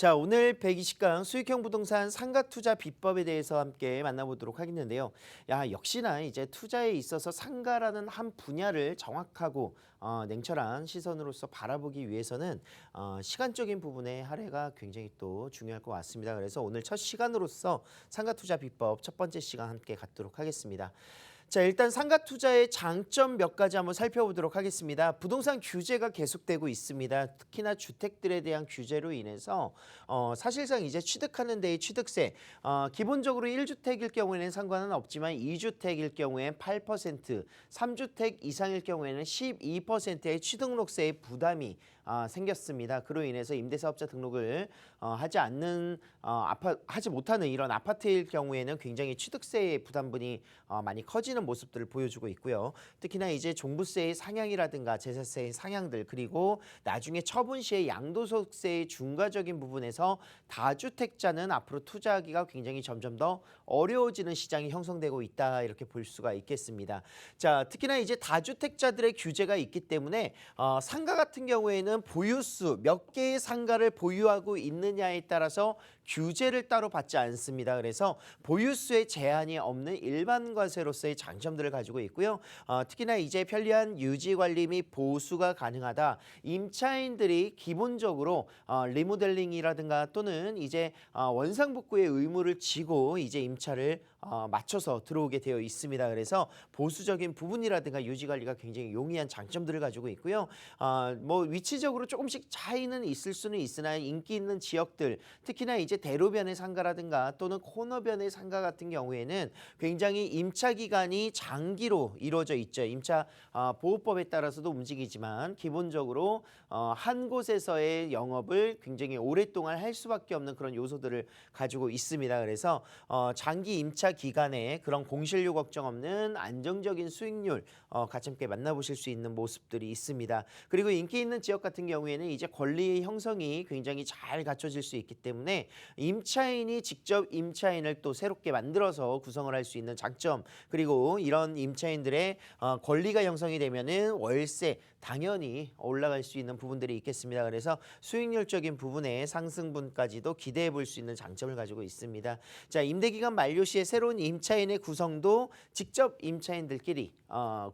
자, 오늘 120강 수익형 부동산 상가 투자 비법에 대해서 함께 만나보도록 하겠는데요. 역시나 이제 투자에 있어서 상가라는 한 분야를 정확하고 냉철한 시선으로서 바라보기 위해서는 시간적인 부분의 할애가 굉장히 또 중요할 것 같습니다. 그래서 오늘 첫 시간으로서 상가 투자 비법 첫 번째 시간 함께 갖도록 하겠습니다. 자, 일단 상가 투자의 장점 몇 가지 한번 살펴보도록 하겠습니다. 부동산 규제가 계속되고 있습니다. 특히나 주택들에 대한 규제로 인해서 사실상 이제 취득하는 데의 취득세, 기본적으로 1주택일 경우에는 상관은 없지만 2주택일 경우엔 8%, 3주택 이상일 경우에는 12%의 취등록세의 부담이 생겼습니다. 그로 인해서 임대사업자 등록을 하지 못하는 이런 아파트일 경우에는 굉장히 취득세의 부담분이 많이 커지는 모습들을 보여주고 있고요. 특히나 이제 종부세의 상향이라든가 제사세의 상향들, 그리고 나중에 처분 시에 양도소득세의 중과적인 부분에서 다주택자는 앞으로 투자하기가 굉장히 점점 더 어려워지는 시장이 형성되고 있다, 이렇게 볼 수가 있겠습니다. 자, 특히나 이제 다주택자들의 규제가 있기 때문에 상가 같은 경우에는 보유수, 몇 개의 상가를 보유하고 있느냐에 따라서 규제를 따로 받지 않습니다. 그래서 보유수에 제한이 없는 일반 과세로서의 장점들을 가지고 있고요. 특히나 이제 편리한 유지 관리 및 보수가 가능하다. 임차인들이 기본적으로 리모델링이라든가 또는 이제 원상복구의 의무를 지고 이제 임차를 맞춰서 들어오게 되어 있습니다. 그래서 보수적인 부분이라든가 유지 관리가 굉장히 용이한 장점들을 가지고 있고요. 뭐 위치적으로 조금씩 차이는 있을 수는 있으나 인기 있는 지역들, 특히나 이제 대로변의 상가라든가 또는 코너변의 상가 같은 경우에는 굉장히 임차 기간이 장기로 이루어져 있죠. 임차 보호법에 따라서도 움직이지만 기본적으로 한 곳에서의 영업을 굉장히 오랫동안 할 수밖에 없는 그런 요소들을 가지고 있습니다. 그래서 장기 임차 기간에 그런 공실료 걱정 없는 안정적인 수익률 같이 함께 만나보실 수 있는 모습들이 있습니다. 그리고 인기 있는 지역 같은 경우에는 이제 권리의 형성이 굉장히 잘 갖춰질 수 있기 때문에 임차인이 직접 임차인을 또 새롭게 만들어서 구성을 할 수 있는 장점, 그리고 이런 임차인들의 권리가 형성이 되면은 월세 당연히 올라갈 수 있는 부분들이 있겠습니다. 그래서 수익률적인 부분의 상승분까지도 기대해 볼 수 있는 장점을 가지고 있습니다. 자, 임대기간 만료 시에 새로운 임차인의 구성도 직접 임차인들끼리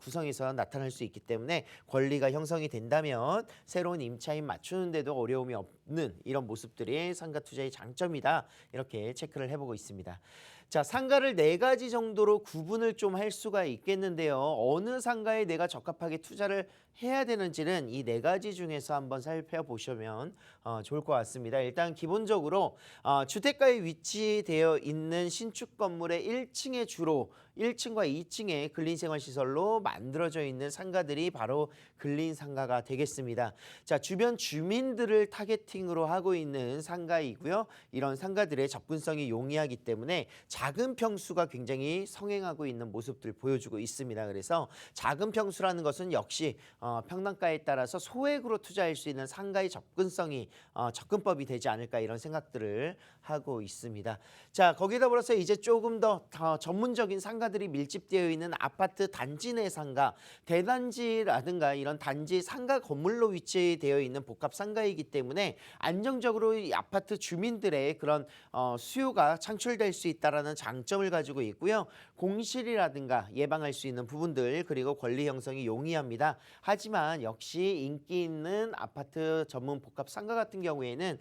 구성해서 나타날 수 있기 때문에 권리가 형성이 된다면 새로운 임차인 맞추는데도 어려움이 없는 이런 모습들이 상가 투자의 장점이다, 이렇게 체크를 해보고 있습니다. 자, 상가를 4가지 정도로 구분을 좀 할 수가 있겠는데요. 어느 상가에 내가 적합하게 투자를 해야 되는지는 이 4가지 중에서 한번 살펴보시면 좋을 것 같습니다. 일단 기본적으로 주택가에 위치되어 있는 신축 건물의 1층에 주로 1층과 2층에 근린생활시설로 만들어져 있는 상가들이 바로 근린상가가 되겠습니다. 자, 주변 주민들을 타겟팅으로 하고 있는 상가이고요. 이런 상가들의 접근성이 용이하기 때문에 작은 평수가 굉장히 성행하고 있는 모습들 보여주고 있습니다. 그래서 작은 평수라는 것은 역시 평당가에 따라서 소액으로 투자할 수 있는 상가의 접근성이 접근법이 되지 않을까, 이런 생각들을 하고 있습니다. 자, 거기에 더불어서 이제 조금 더 전문적인 상가들이 밀집되어 있는 아파트 단지 내 상가, 대단지라든가 이런 단지 상가 건물로 위치되어 있는 복합 상가이기 때문에 안정적으로 이 아파트 주민들의 그런 수요가 창출될 수 있다라는 장점을 가지고 있고요. 공실이라든가 예방할 수 있는 부분들, 그리고 권리 형성이 용이합니다. 하지만 역시 인기 있는 아파트 전문 복합 상가 같은 경우에는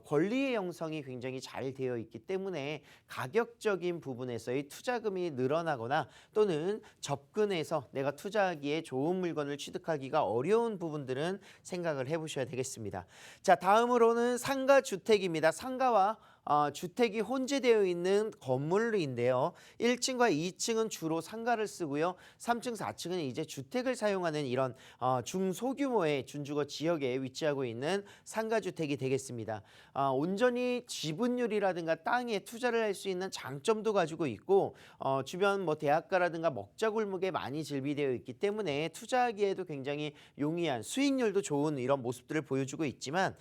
권리의 형성이 굉장히 잘 되어 있기 때문에 가격적인 부분에서의 투자금이 늘어나거나 또는 접근해서 내가 투자하기에 좋은 물건을 취득하기가 어려운 부분들은 생각을 해보셔야 되겠습니다. 자, 다음으로는 상가 주택입니다. 상가와 주택이 혼재되어 있는 건물인데요. 1층과 2층은 주로 상가를 쓰고요. 3층, 4층은 이제 주택을 사용하는 이런 중소규모의 준주거 지역에 위치하고 있는 상가주택이 되겠습니다. 온전히 지분율이라든가 땅에 투자를 할 수 있는 장점도 가지고 있고 주변 뭐 대학가라든가 먹자골목에 많이 즐비되어 있기 때문에 투자하기에도 굉장히 용이한, 수익률도 좋은 이런 모습들을 보여주고 있지만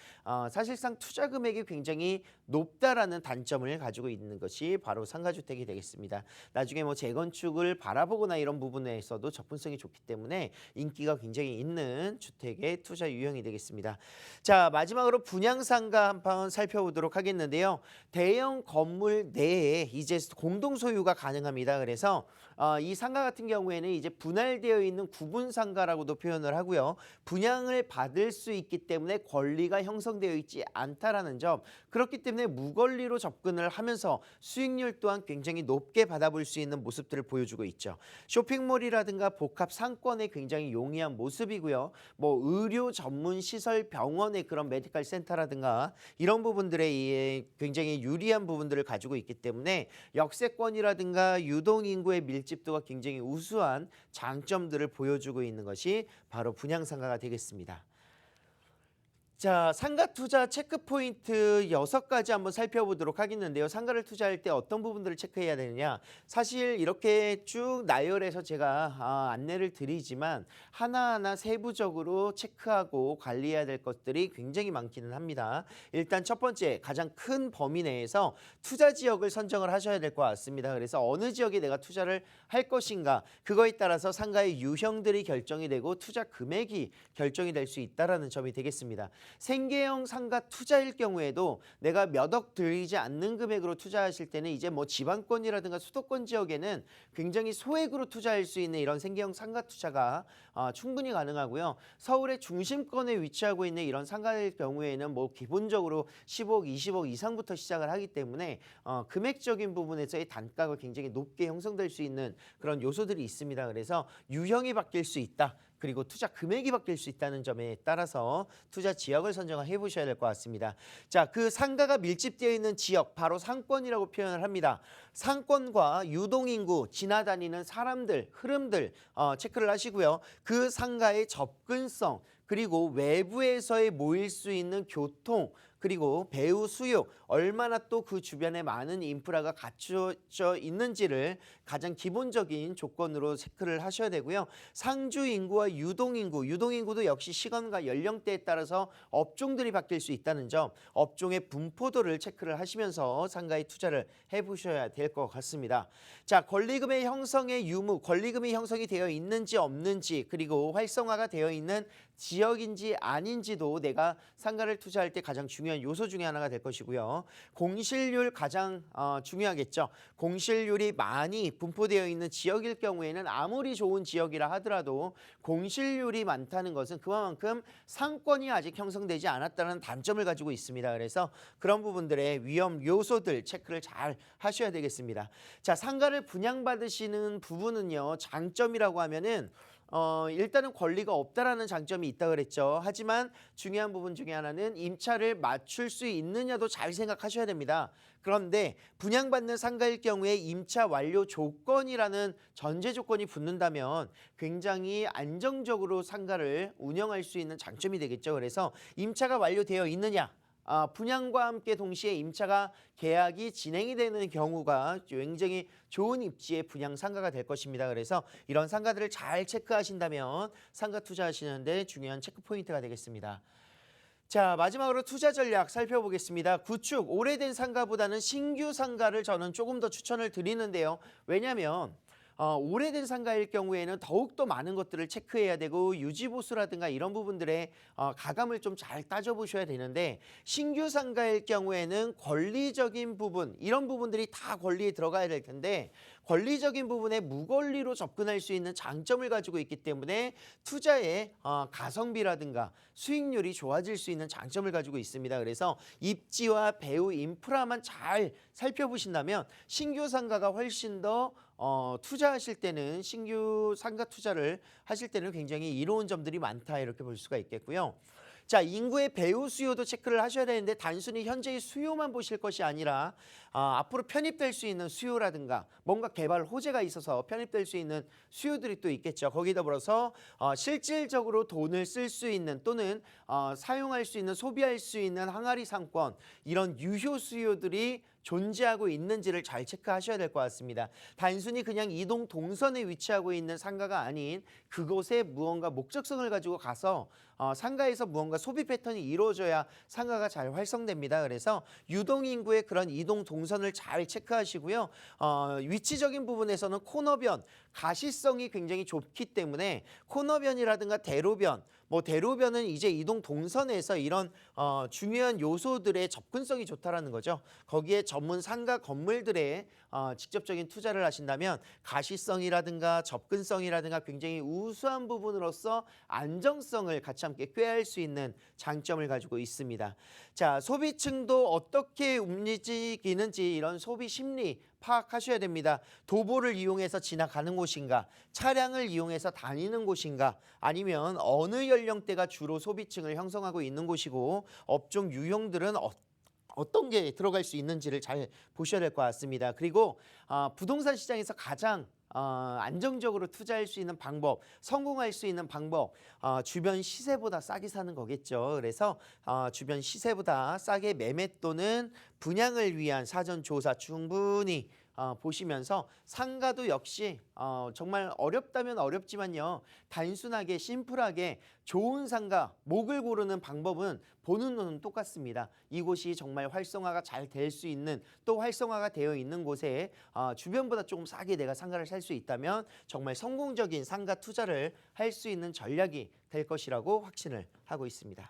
사실상 투자 금액이 굉장히 높다 없다라는 단점을 가지고 있는 것이 바로 상가주택이 되겠습니다. 나중에 뭐 재건축을 바라보거나 이런 부분에서도 접근성이 좋기 때문에 인기가 굉장히 있는 주택의 투자 유형이 되겠습니다. 자, 마지막으로 분양상가 한번 살펴보도록 하겠는데요. 대형 건물 내에 이제 공동 소유가 가능합니다. 그래서 이 상가 같은 경우에는 이제 분할되어 있는 구분 상가라고도 표현을 하고요. 분양을 받을 수 있기 때문에 권리가 형성되어 있지 않다라는 점. 그렇기 때문에 무권리로 접근을 하면서 수익률 또한 굉장히 높게 받아볼 수 있는 모습들을 보여주고 있죠. 쇼핑몰이라든가 복합 상권에 굉장히 용이한 모습이고요. 뭐 의료 전문 시설 병원의 그런 메디컬 센터라든가 이런 부분들에 굉장히 유리한 부분들을 가지고 있기 때문에 역세권이라든가 유동인구의 밀집도가 굉장히 우수한 장점들을 보여주고 있는 것이 바로 분양상가가 되겠습니다. 자, 상가 투자 체크 포인트 6가지 한번 살펴보도록 하겠는데요. 상가를 투자할 때 어떤 부분들을 체크해야 되느냐. 사실 이렇게 쭉 나열해서 제가 안내를 드리지만 하나하나 세부적으로 체크하고 관리해야 될 것들이 굉장히 많기는 합니다. 일단 첫 번째, 가장 큰 범위 내에서 투자 지역을 선정을 하셔야 될 것 같습니다. 그래서 어느 지역에 내가 투자를 할 것인가, 그거에 따라서 상가의 유형들이 결정이 되고 투자 금액이 결정이 될 수 있다는 점이 되겠습니다. 생계형 상가 투자일 경우에도 내가 몇 억 들이지 않는 금액으로 투자하실 때는 이제 뭐 지방권이라든가 수도권 지역에는 굉장히 소액으로 투자할 수 있는 이런 생계형 상가 투자가 충분히 가능하고요. 서울의 중심권에 위치하고 있는 이런 상가일 경우에는 뭐 기본적으로 10억, 20억 이상부터 시작을 하기 때문에 금액적인 부분에서의 단가가 굉장히 높게 형성될 수 있는 그런 요소들이 있습니다. 그래서 유형이 바뀔 수 있다. 그리고 투자 금액이 바뀔 수 있다는 점에 따라서 투자 지역을 선정해 보셔야 될 것 같습니다. 자, 그 상가가 밀집되어 있는 지역, 바로 상권이라고 표현을 합니다. 상권과 유동인구, 지나다니는 사람들, 흐름들 체크를 하시고요. 그 상가의 접근성, 그리고 외부에서의 모일 수 있는 교통, 그리고 배우 수요, 얼마나 또 그 주변에 많은 인프라가 갖춰져 있는지를 가장 기본적인 조건으로 체크를 하셔야 되고요. 상주 인구와 유동 인구, 유동인구도 역시 시간과 연령대에 따라서 업종들이 바뀔 수 있다는 점, 업종의 분포도를 체크를 하시면서 상가에 투자를 해보셔야 될 것 같습니다. 자, 권리금의 형성의 유무, 권리금이 형성이 되어 있는지 없는지, 그리고 활성화가 되어 있는 지역인지 아닌지도 내가 상가를 투자할 때 가장 중요한 요소 중에 하나가 될 것이고요. 공실률 가장 중요하겠죠. 공실률이 많이 분포되어 있는 지역일 경우에는 아무리 좋은 지역이라 하더라도 공실률이 많다는 것은 그만큼 상권이 아직 형성되지 않았다는 단점을 가지고 있습니다. 그래서 그런 부분들의 위험 요소들 체크를 잘 하셔야 되겠습니다. 자, 상가를 분양받으시는 부분은요, 장점이라고 하면은 일단은 권리가 없다라는 장점이 있다 그랬죠. 하지만 중요한 부분 중에 하나는 임차를 맞출 수 있느냐도 잘 생각하셔야 됩니다. 그런데 분양받는 상가일 경우에 임차 완료 조건이라는 전제 조건이 붙는다면 굉장히 안정적으로 상가를 운영할 수 있는 장점이 되겠죠. 그래서 임차가 완료되어 있느냐, 분양과 함께 동시에 임차가 계약이 진행이 되는 경우가 굉장히 좋은 입지의 분양 상가가 될 것입니다. 그래서 이런 상가들을 잘 체크하신다면 상가 투자하시는데 중요한 체크 포인트가 되겠습니다. 자, 마지막으로 투자 전략 살펴보겠습니다. 구축, 오래된 상가보다는 신규 상가를 저는 조금 더 추천을 드리는데요. 왜냐하면 오래된 상가일 경우에는 더욱더 많은 것들을 체크해야 되고 유지보수라든가 이런 부분들의 가감을 좀 잘 따져보셔야 되는데, 신규 상가일 경우에는 권리적인 부분, 이런 부분들이 다 권리에 들어가야 될 텐데 권리적인 부분에 무권리로 접근할 수 있는 장점을 가지고 있기 때문에 투자의 가성비라든가 수익률이 좋아질 수 있는 장점을 가지고 있습니다. 그래서 입지와 배후 인프라만 잘 살펴보신다면 신규 상가가 훨씬 더 투자하실 때는, 신규 상가 투자를 하실 때는 굉장히 이로운 점들이 많다, 이렇게 볼 수가 있겠고요. 자, 인구의 배후 수요도 체크를 하셔야 되는데 단순히 현재의 수요만 보실 것이 아니라 앞으로 편입될 수 있는 수요라든가 뭔가 개발 호재가 있어서 편입될 수 있는 수요들이 또 있겠죠. 거기에 더불어서 실질적으로 돈을 쓸 수 있는 또는 사용할 수 있는, 소비할 수 있는 항아리 상권, 이런 유효 수요들이 존재하고 있는지를 잘 체크하셔야 될 것 같습니다. 단순히 그냥 이동 동선에 위치하고 있는 상가가 아닌 그곳에 무언가 목적성을 가지고 가서 상가에서 무언가 소비 패턴이 이루어져야 상가가 잘 활성됩니다. 그래서 유동인구의 그런 이동 동선을 잘 체크하시고요. 위치적인 부분에서는 코너변, 가시성이 굉장히 좁기 때문에 코너변이라든가 대로변, 대로변은 이제 이동 동선에서 이런 중요한 요소들의 접근성이 좋다라는 거죠. 거기에 전문 상가 건물들에 직접적인 투자를 하신다면 가시성이라든가 접근성이라든가 굉장히 우수한 부분으로서 안정성을 같이 함께 꾀할 수 있는 장점을 가지고 있습니다. 자, 소비층도 어떻게 움직이는지 이런 소비 심리 파악하셔야 됩니다. 도보를 이용해서 지나가는 곳인가, 차량을 이용해서 다니는 곳인가, 아니면 어느 연령대가 주로 소비층을 형성하고 있는 곳이고 업종 유형들은 어떤 게 들어갈 수 있는지를 잘 보셔야 될 것 같습니다. 그리고 부동산 시장에서 가장 안정적으로 투자할 수 있는 방법, 성공할 수 있는 방법, 주변 시세보다 싸게 사는 거겠죠. 그래서 주변 시세보다 싸게 매매 또는 분양을 위한 사전 조사 충분히 보시면서 상가도 역시 정말 어렵다면 어렵지만요. 단순하게 심플하게 좋은 상가, 목을 고르는 방법은 보는 눈은 똑같습니다. 이곳이 정말 활성화가 잘 될 수 있는 또 활성화가 되어 있는 곳에 주변보다 조금 싸게 내가 상가를 살 수 있다면 정말 성공적인 상가 투자를 할 수 있는 전략이 될 것이라고 확신을 하고 있습니다.